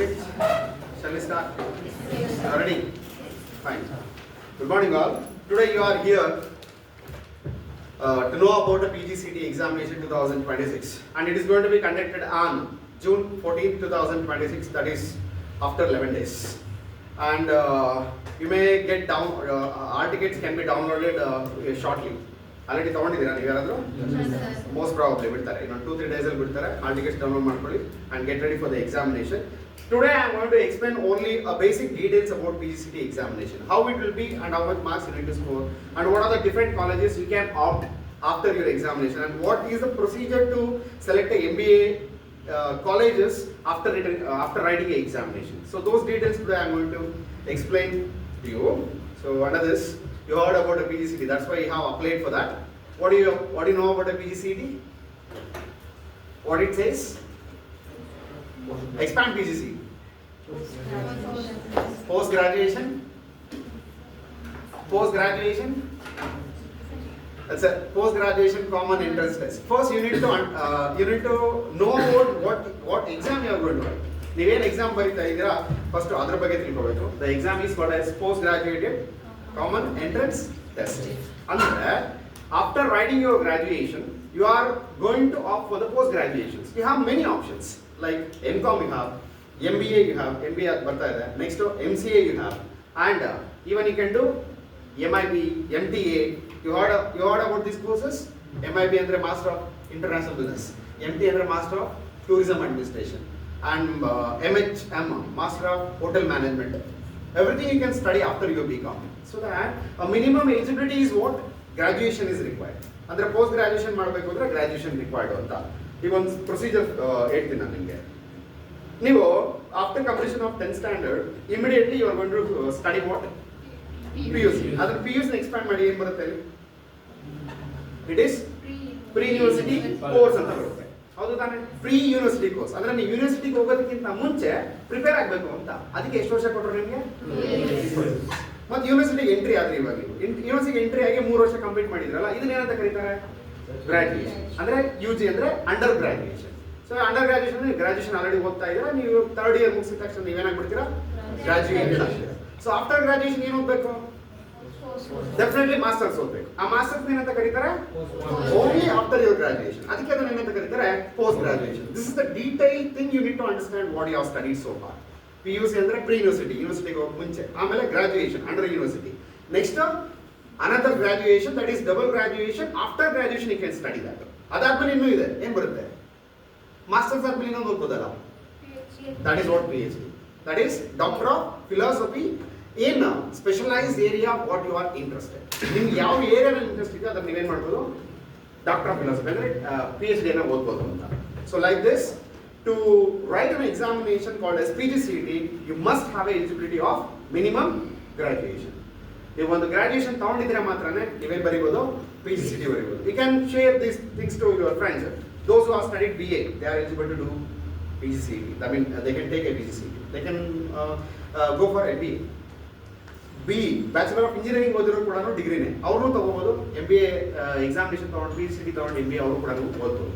it? Shall we start? Ready? Fine. Good morning all. Today you are here to know about the PGCET examination 2026, and it is going to be conducted on June 14, 2026, that is after 11 days. And you may get down, our tickets can be downloaded shortly. Already ತಗೊಂಡಿದ್ದೀರಾ ನೀವು ಯಾರಾದರೂ? Most probably ಬಿಡ್ತಾರೆ, ಇನ್ನೊಂದು 2-3 days ಅಲ್ಲಿ ಬಿಡ್ತಾರೆ. All tickets download ಮಾಡ್ಕೊಳ್ಳಿ and get ready for the examination. Today I am going to explain only a basic details about PGCET examination, how it will be and how much marks you need to score, and what are the different colleges you can opt after your examination, and what is the procedure to select a MBA colleges after writing a examination. So those details today I am going to explain to you. So under this, you heard about the PGCET, that's why you have applied for that. What do you know about the PGCET? What it says? Expand PGCET. Post graduation. That's a post graduation common entrance test. First you need to know about what exam you are going to write. ನೀವೇನು exam ಬರೀತಾ ಇದ್ದೀರಾ first ಅದ್ರ ಬಗ್ಗೆ ತಿಳ್ಕೋಬೇಕು. The exam is called as post graduated common entrance test. ಅಂದ್ರೆ after writing your graduation you are going to opt for the post graduations. You have many options like MCom you have, MBA you have, MBA ಬರ್ತಾ ಇದೆ, next MCA you have, and even you can do MIB, MTA. You heard about these courses? MIB ಅಂದ್ರೆ Master of International Business, MTA ಅಂದ್ರೆ Master of Tourism Administration, and MHM Master of Hotel Management. Everything you can study after your BCom. So that a minimum eligibility is what? Graduation is required. ಅಂದ್ರೆ post graduation ಮಾಡಬೇಕು ಅಂದ್ರೆ graduation required ಅಂತ. ಈಗ ಒಂದು procedure ಹೇಳ್ತೀನಿ ನಾನು ನಿಮಗೆ. ನೀವು after completion of 10th standard immediately you are going to study what? PUC. ಅದರ PUC ಎಕ್ಸ್ಪ್ಯಾಂಡ್ ಮಾಡಿ ಏನು ಬರುತ್ತೆ ಇಲ್ಲಿ? It is pre-university course ಅಂತ ಬರುತ್ತೆ. ಹೌದು ತಾನೇ? pre-university course ಅಂದ್ರೆ ನೀವು ಯೂನಿವರ್ಸಿಟಿಗೆ ಹೋಗೋದಕ್ಕಿಂತ ಮುಂಚೆ ಪ್ರಿಪೇರ್ ಆಗಬೇಕು ಅಂತ. ಅದಕ್ಕೆ ಎಷ್ಟು ವರ್ಷ ಕೊಟ್ಟರು ನಿಮಗೆ? ಮತ್ತೆ ಯೂನಿವರ್ಸಿಟಿಗೆ ಎಂಟ್ರಿ ಆದ್ರಿ. ಇವಾಗ ನೀವು ಯೂನಿವರ್ಸಿಟಿಗೆ ಎಂಟ್ರಿ ಆಗಿ 3 ವರ್ಷ ಕಂಪ್ಲೀಟ್ ಮಾಡಿದ್ರಲ್ಲ, ಇದನ್ನ ಏನಂತ ಕರೀತಾರೆ? ಗ್ರಾಜುಯೇಷನ್. ಅಂದ್ರೆ UG ಅಂದ್ರೆ under graduation. So under graduation ನೀವು ಗ್ರಾಜುಯೇಷನ್ ಆಲ್ರೆಡಿ ಓದ್ತಾ ಇದ್ದೀರಾ, ನೀವು 3rd ಇಯರ್ ಮುಗಿಸಿದ ತಕ್ಷಣ ನೀವೇನಾಗ್ಬಿಡ್ತೀರಾ? ಗ್ರಾಜುಯೇಟೆಡ್ ಆಗ್ತೀರಾ. ಸೊ ಆಫ್ಟರ್ ಗ್ರಾಜುಯೇಷನ್ ಏನು ಓದಬೇಕು? ಡೆಫಿನೆಟ್ಲಿ ಮಾಸ್ಟರ್ಸ್ ಓದಬೇಕು. ಆ ಮಾಸ್ಟರ್ಸ್ ಏನಂತ ಕರೀತಾರೆ? Only after your graduation. ಅದಕ್ಕೆ ಅದನ್ನ ಏನಂತ ಕರೀತಾರೆ? Post graduation. This is the detail thing you need to understand what you have studied so far. PUC ಅಂದ್ರೆ ಪ್ರೀ ಯೂನಿವರ್ಸಿಟಿ, ಯೂನಿವರ್ಸಿಟಿಗೆ ಹೋಗಕ್ಕೆ ಮುಂಚೆ. ಆಮೇಲೆ graduation under university. Next another graduation, that is double graduation. After graduation you can study that. ಅದಾದ್ಮೇಲೆ ಇನ್ನೂ ಇದೆ, ಏನ್ ಬರುತ್ತೆ? ಮಾಸ್ಟರ್ಸ್ ಆದ್ಮೇಲೆ ಇನ್ನೊಂದು ಓದ್ಬೋದಲ್ಲ, that is what PhD. That is doctor of philosophy in specialized area what you are interested. ನಿಮ್ಗೆ ಯಾವ ಏರಿಯಾದಲ್ಲಿ ಇಂಟ್ರೆಸ್ಟ್ ಇದೆ ಅದನ್ನ ನೀವೇನ್ ಮಾಡ್ಬೋದು? ಡಾಕ್ಟರ್ ಆಫ್ ಫಿಲಾಸಫಿ ಅಂದ್ರೆ PhD ಅನ್ನ ಓದ್ಬೋದು ಅಂತ. So like this, to write an examination called as PGCET, you must have a eligibility of minimum graduation. ನೀವು ಒಂದು ಗ್ರಾಜುಯೇಷನ್ ತಗೊಂಡಿದ್ರೆ ಮಾತ್ರನೇ ನೀವೇನು ಬರೀಬೋದು? PGCET ಬರೀಬೋದು. You can share these things to your friends. Those who have studied BA, they are eligible to do PGCET. I mean, they can take a PGCET. They can go for MBA. BE, Bachelor of Engineering ಓದಿರೋ ಕೂಡ ಡಿಗ್ರಿನೇ, ಅವ್ರನ್ನೂ ತಗೋಬೋದು. MBA examination ತಗೊಂಡು PGCET ತಗೊಂಡು MBA ಅವರು ಕೂಡ ಓದ್ಬೋದು.